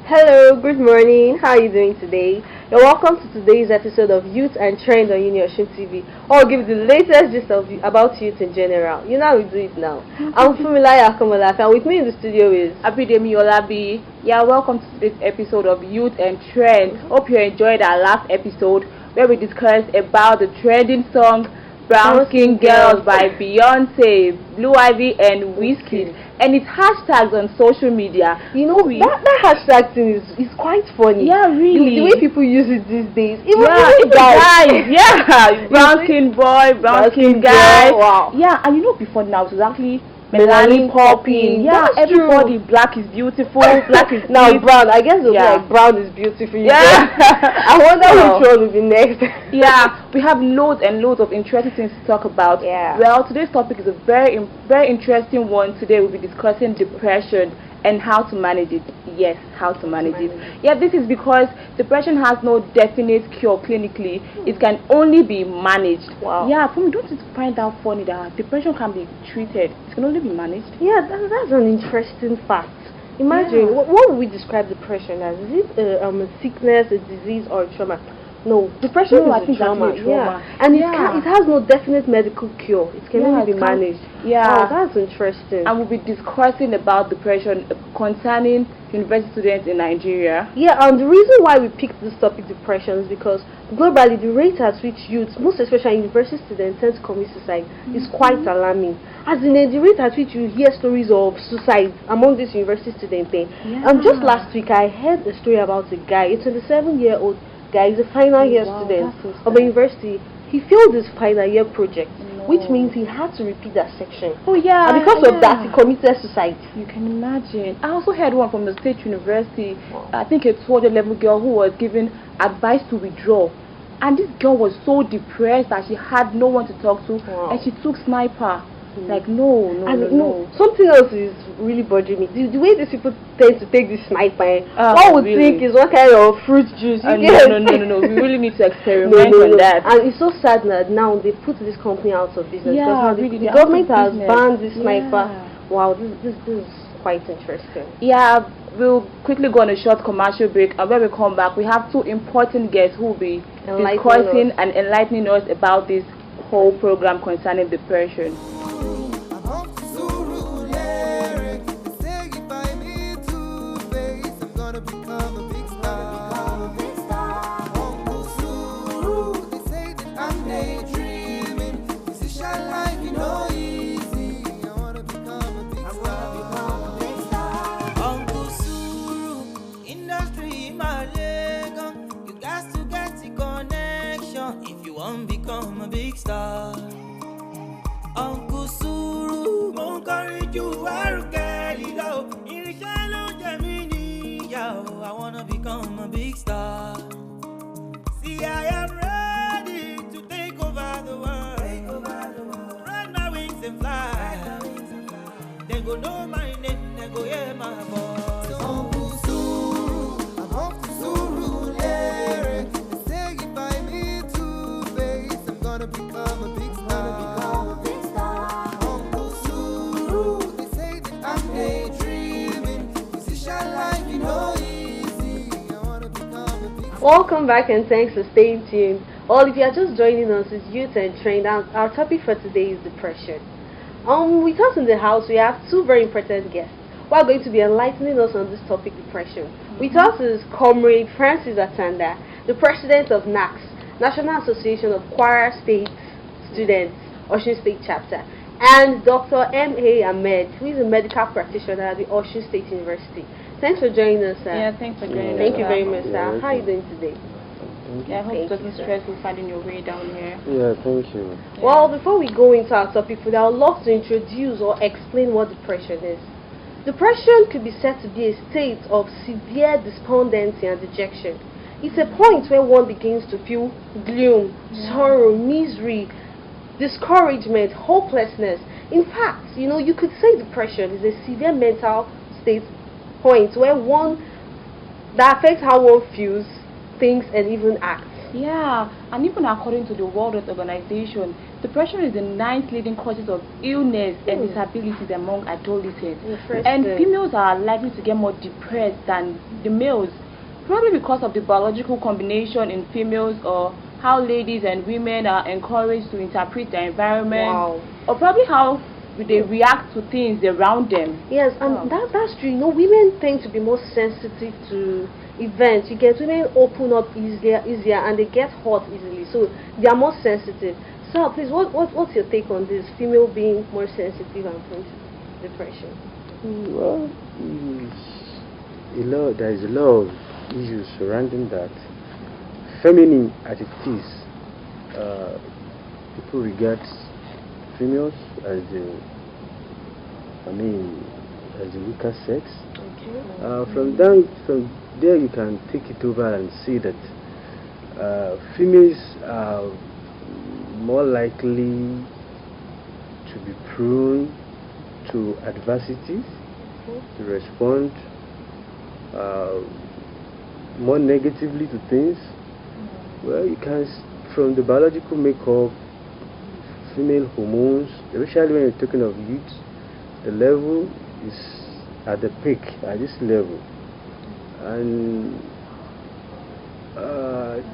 Hello, good morning. How are you doing today? You're welcome to today's episode of Youth and Trend on Uniosun TV. I'll give you the latest gist about youth in general. You know how we do it now. I'm Fumilaya Akomolaka, and with me in the studio is Abidemi Olabi. Yeah, welcome to this episode of Youth and Trend. Hope you enjoyed our last episode where we discussed about the trending song Brown Skin Girls by Beyonce, Blue Ivy, and Wizkid, and its hashtags on social media. You know, that hashtag thing is quite funny. Yeah, really. The way people use it these days. Even guys. Yeah, brown skin boy, brown skin guy. Wow. Yeah, and you know, before now it was actually melanin popping. Yeah, that's everybody true. Black is beautiful. Black is now sweet. brown. I guess it'll be like brown is beautiful. Yeah. I wonder which one will be next. Yeah, we have loads and loads of interesting things to talk about. Yeah. Well, today's topic is a very interesting one. Today we'll be discussing depression and how to manage it. Yes, how to manage it. Yeah, this is because depression has no definite cure clinically. It can only be managed. Wow. Yeah, for me, don't you find that funny that depression can be treated? It can only be managed. Yeah, that's an interesting fact. Imagine, what would we describe depression as? Is it a sickness, a disease, or a trauma? No, depression is a trauma. Yeah, and it has no definite medical cure. It can only be managed. Yeah, oh, that's interesting. And we'll be discussing about depression concerning university students in Nigeria. Yeah, and the reason why we picked this topic, depression, is because globally the rate at which youth, most especially university students, tend to commit suicide is quite alarming. As in, the rate at which you hear stories of suicide among these university students. Just last week I heard a story about a guy, a 27-year-old guy. He's a final year student of a university. He failed his final year project, which means he had to repeat that section. Oh yeah. And because of that, he committed suicide. You can imagine. I also heard one from the state university. I think a 12-year-old girl who was given advice to withdraw, and this girl was so depressed that she had no one to talk to, and she took sniper. Like no. Something else is really bothering me. The way these people tend to take this sniper, one would think is one kind of fruit juice. No. We really need to experiment on that. And it's so sad that now they put this company out of business. Yeah, because the government has banned this sniper. Wow, this is quite interesting. Yeah, we'll quickly go on a short commercial break, and when we come back, we have two important guests who will be discussing and enlightening us about this whole program concerning depression. Become a big star. Uncle Suru, mo encourage you, I wanna become a big star. See, I am ready to take over the world. Spread my wings and fly. They go know my name, they go hear my voice. Uncle Suru, I'm off to Suru lyrics. They say if I meet Two-Face, I'm gonna become a big star. Uncle Suru, they say that I'm daydreaming. Musician life, you know, easy. I wanna become a big star. Welcome back and thanks for staying tuned. Well, if you are just joining us, it's Youth and Trend. Our topic for today is depression. With us in the house, we have two very important guests who are going to be enlightening us on this topic, depression. With us is Comrade Francis Atanda, the president of NACS, National Association of Kwara State Students, Osun State Chapter, and Dr. M.A. Ahmed, who is a medical practitioner at the Osun State University. Thanks for joining us, sir. Yeah, thanks for joining us. Thank you very much, sir. How are you doing today? Yeah, I hope it wasn't stressful finding your way down here. Yeah, thank you. Yeah. Well, before we go into our topic, I would love to introduce or explain what depression is. Depression could be said to be a state of severe despondency and dejection. It's a point where one begins to feel gloom, sorrow, misery, discouragement, hopelessness. In fact, you could say depression is a severe mental state point where that affects how one feels, thinks, and even acts. Yeah, and even according to the World Health Organization, depression is the ninth leading causes of illness and disabilities among adolescents. Interesting. And females are likely to get more depressed than the males, probably because of the biological combination in females, or how ladies and women are encouraged to interpret their environment, or probably how they react to things around them. Yes, and that's true. You know, women tend to be more sensitive to events. You get women open up easier, and they get hurt easily, so they are more sensitive. So, please, what's your take on this? Female being more sensitive and prone to depression. Well, there is a lot of issues surrounding that. Feminine as it is, people regard females as as the weaker sex. Okay. From there you can take it over and see that females are more likely to be prone to adversities, to respond more negatively to things. Well, you can, from the biological makeup, female hormones, especially when you're talking of youth, the level is at the peak at this level, and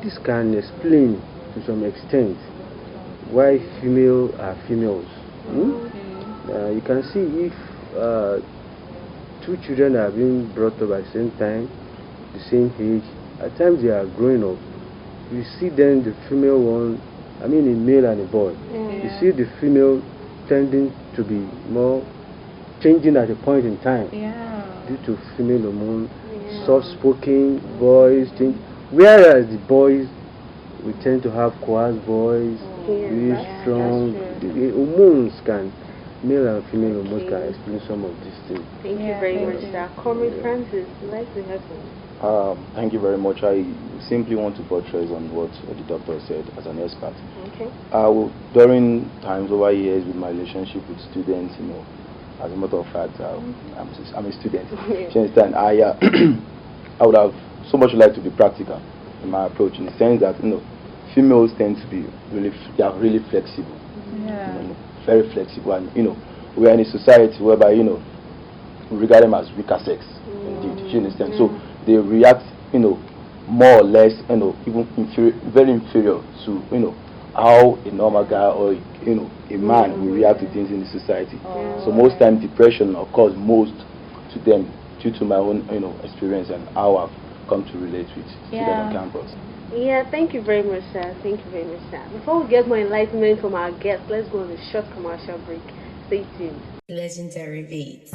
this can explain to some extent why females are females. You can see if two children are being brought up at the same time, the same age, at times they are growing up, you see then the female one, a male and a boy, you see the female tending to be more changing at a point in time due to female hormone, soft-spoken boys, whereas the boys, we tend to have coarse boys, really strong. The hormones can, male and female hormones can explain some of these things. Thank you very much, sir. Comrade Francis, I'd like to have some. Thank you very much. I simply want to buttress on what the doctor said as an expert. Okay. During times over years with my relationship with students, as a matter of fact, I'm a student. You understand? I would have so much like to be practical in my approach, in the sense that females tend to be they are really flexible, very flexible, and we are in a society whereby we regard them as weaker sex. Indeed, you understand? So they react, more or less, even very inferior to, how a normal guy or, a man will react to things in the society. So most times depression occurs most to them due to my own, experience and how I've come to relate with students on campus. Yeah, thank you very much, sir. Thank you very much, sir. Before we get more enlightenment from our guests, let's go on a short commercial break. Stay tuned. Legendary Beats.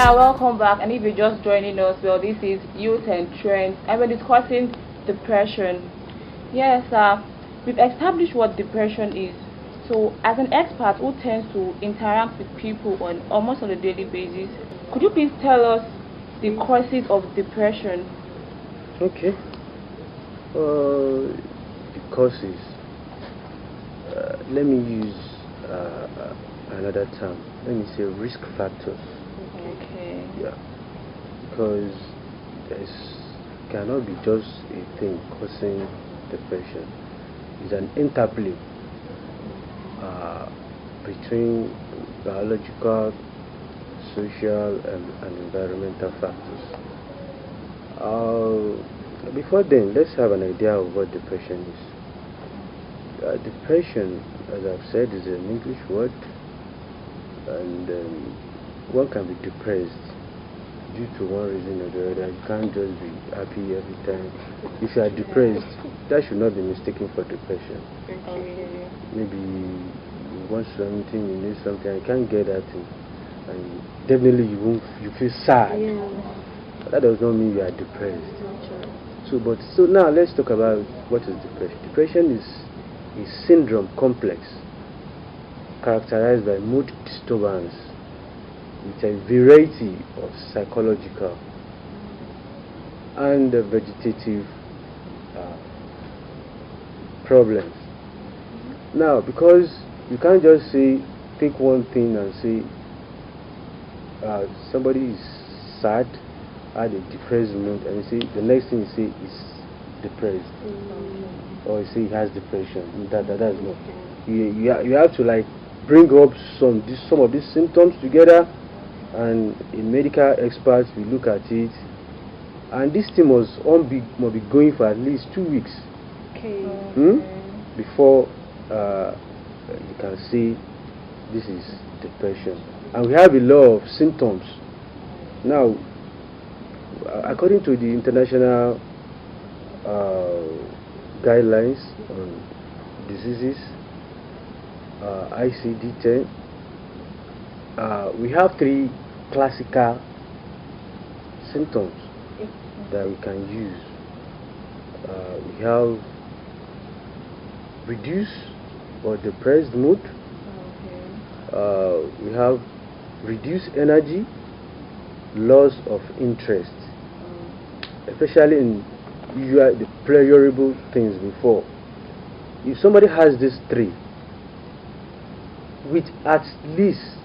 Welcome back, and if you're just joining us, well, this is Youth and Trends, and we're discussing depression. Yes, we've established what depression is. So, as an expert who tends to interact with people on almost on a daily basis, could you please tell us the causes of depression? Okay. The causes. Let me use another term. Let me say risk factors. Okay. Yeah, because there cannot be just a thing causing depression. It's an interplay between biological, social, and environmental factors. Before then, let's have an idea of what depression is. Depression, as I've said, is an English word, and one can be depressed due to one reason or the other. You can't just be happy every time. If you are depressed, that should not be mistaken for depression. Okay. Maybe you want something, you need something, and you can't get that thing, and definitely you feel sad. Yeah. But that does not mean you are depressed. So now let's talk about what is depression. Depression is a syndrome complex characterized by mood disturbance with a variety of psychological and vegetative problems. Now, because you can't just say, take one thing and say somebody is sad, had a depressed mood, and you say the next thing you say is depressed, or you say he has depression. That is not. You have to like bring up some of these symptoms together, and a medical expert will look at it, and this thing must be going for at least 2 weeks. Okay. Before you can say this is depression. And we have a lot of symptoms. Now, according to the international guidelines on diseases, ICD-10, we have 3 classical symptoms that we can use. We have reduced or depressed mood. We have reduced energy, loss of interest, especially in the pleasurable things before. If somebody has these 3, with at least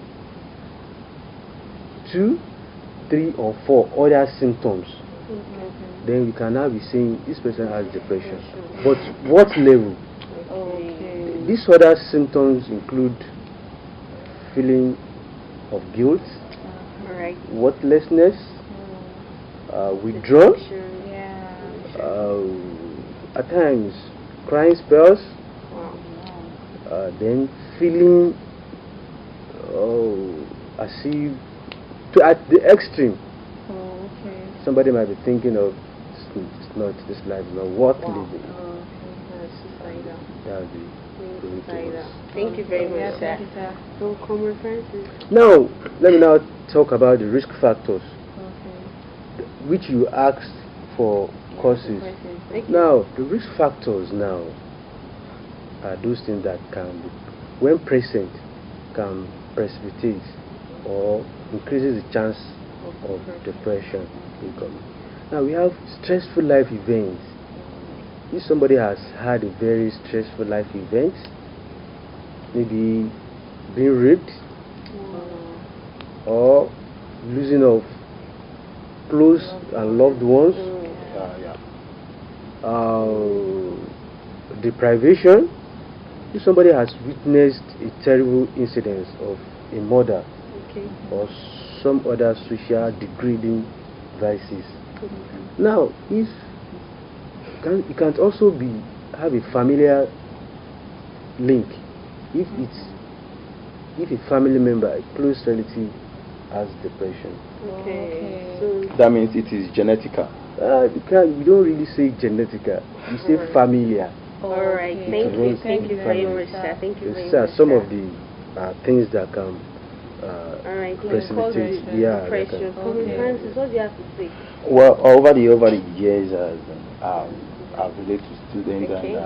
2, 3 or 4 other symptoms, then we can now be saying this person has depression. But what level? These other symptoms include feeling of guilt, worthlessness, withdrawn, at times crying spells, then feeling as if at the extreme. Somebody might be thinking of this life is not worth living. That would be Thank you very much, sir. Some common references. Now, let me now talk about the risk factors, which you asked for causes. Now, the risk factors now are those things that can be, when present, can precipitate or increases the chance of depression. Now, we have stressful life events. If somebody has had a very stressful life event, maybe being raped or losing of close and loved ones, deprivation, if somebody has witnessed a terrible incident of a murder or some other social degrading vices. Now, if it can also have a familiar link. If a family member, a close relative, has depression. So That means it is genetical. You don't really say genetical. You say familiar. all right. Thank you very much, sir. Thank you very These are much. some of the things that can All right. precipitate. Depression. Common Francis, what do you have to say? Well, over the years, I've related to students, and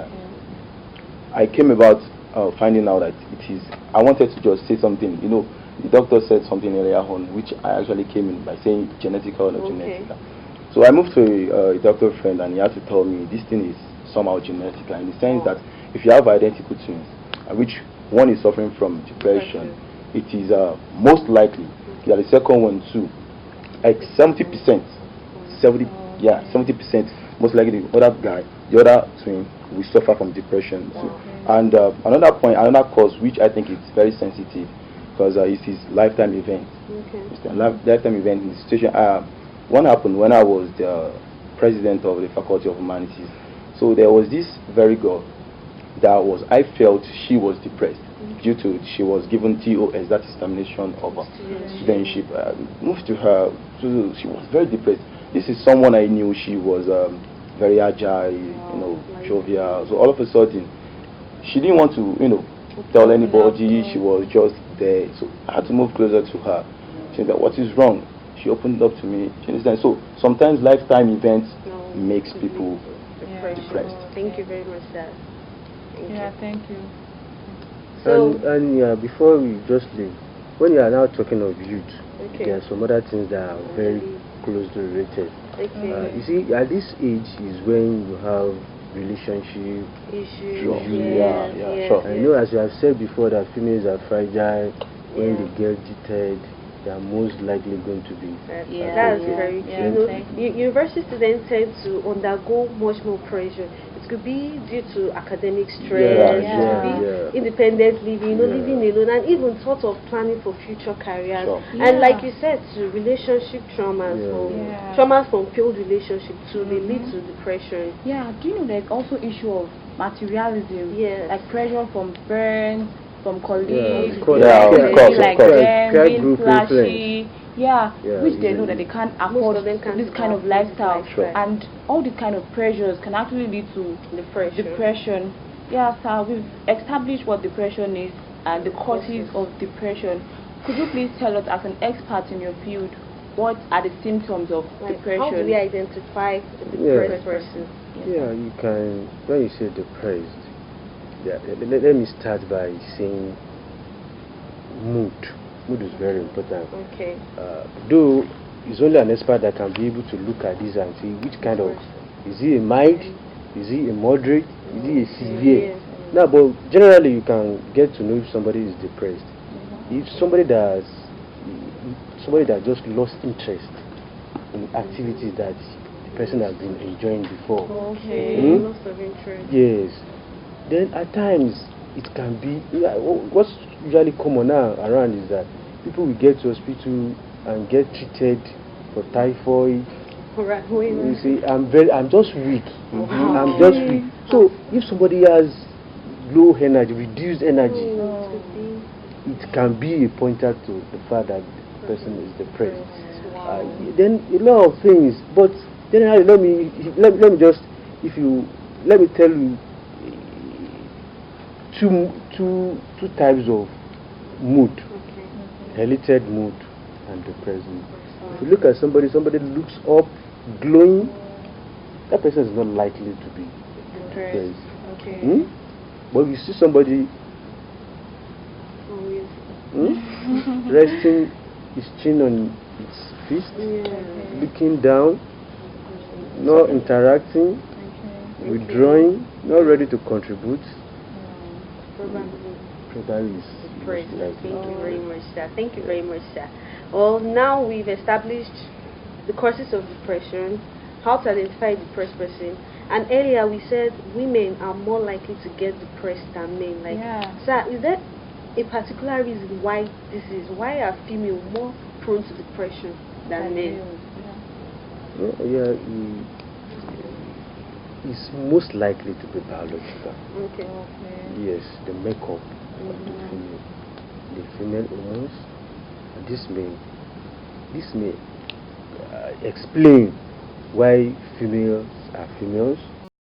I came about finding out that it is. I wanted to just say something. You know, the doctor said something earlier on, which I actually came in by saying genetical or genetical. So I moved to a doctor friend, and he had to tell me this thing is somehow genetical, in the sense that if you have identical twins, which one is suffering from depression, it is most likely that the second one too, like 70%, 70%. Most likely the other twin will suffer from depression too. And another cause which I think is very sensitive, because it is lifetime event. It's a lifetime event in the situation. One happened when I was the president of the Faculty of Humanities. So there was this very girl. that was, I felt she was depressed due to she was given TOS, that is termination of studentship. Moved to her, so she was very depressed. This is someone I knew. She was very agile, jovial. So all of a sudden, she didn't want to, tell anybody. She was just there. So I had to move closer to her. She said, "What is wrong?" She opened up to me. She understand. So sometimes lifetime events makes people depressed. Thank you very much, sir. Thank you. So, And yeah, before we just leave, when you are now talking of youth, there are some other things that are very closely related. You see, at this age is when you have relationship issues. Sure. Yes, Sure. I know, as you have said before, that females are fragile. When they get jittered, they are most likely going to be That's affected. very true. University students tend to undergo much more pressure. It could be due to academic stress, it could be independent living, living alone, and even thought of planning for future careers. Sure. And like you said, to relationship traumas, traumas from failed relationships, they lead to depression. Yeah, do you know there's also issue of materialism? Yes. Like pressure from friends, from colleagues, of course. like Of course. them, Peer being group flashy. Which they know that they can't afford of them can't this kind of afford lifestyle. Sure. And all these kind of pressures can actually lead to depression. Yeah, so we've established what depression is and the causes of depression. Could you please tell us, as an expert in your field, what are the symptoms of depression? How do we identify a depressed person? Yeah, you can, when you say depressed, let me start by saying mood. Mood is very important. Okay. Though it's only an expert that can be able to look at this and see which kind of, is he a mild, is he a moderate, is he a severe. Now, but generally you can get to know if somebody is depressed. If somebody that just lost interest in activities that the person has been enjoying before. Loss of interest. Yes. Then at times it can be, what's usually common now around is that people will get to hospital and get treated for typhoid. You see, I'm just weak. I'm just weak. So if somebody has low energy, reduced energy, it can be a pointer to the fact that the person is depressed. Then a lot of things, but generally let me just, let me tell you two types of mood: elated mood and depressed mood. If you look at somebody looks up, glowing, that person is not likely to be depressed. But if you see somebody resting his chin on its fist, looking down, not interacting, withdrawing, not ready to contribute, probably is depressed. Thank you very much, sir. Thank you very much, sir. Well, now we've established the causes of depression, how to identify a depressed person, and earlier we said women are more likely to get depressed than men. Sir, is there a particular reason why this is? Why are females more prone to depression than men? It's most likely to be biological. Yes, the makeup of the female hormones. And this may explain why females are females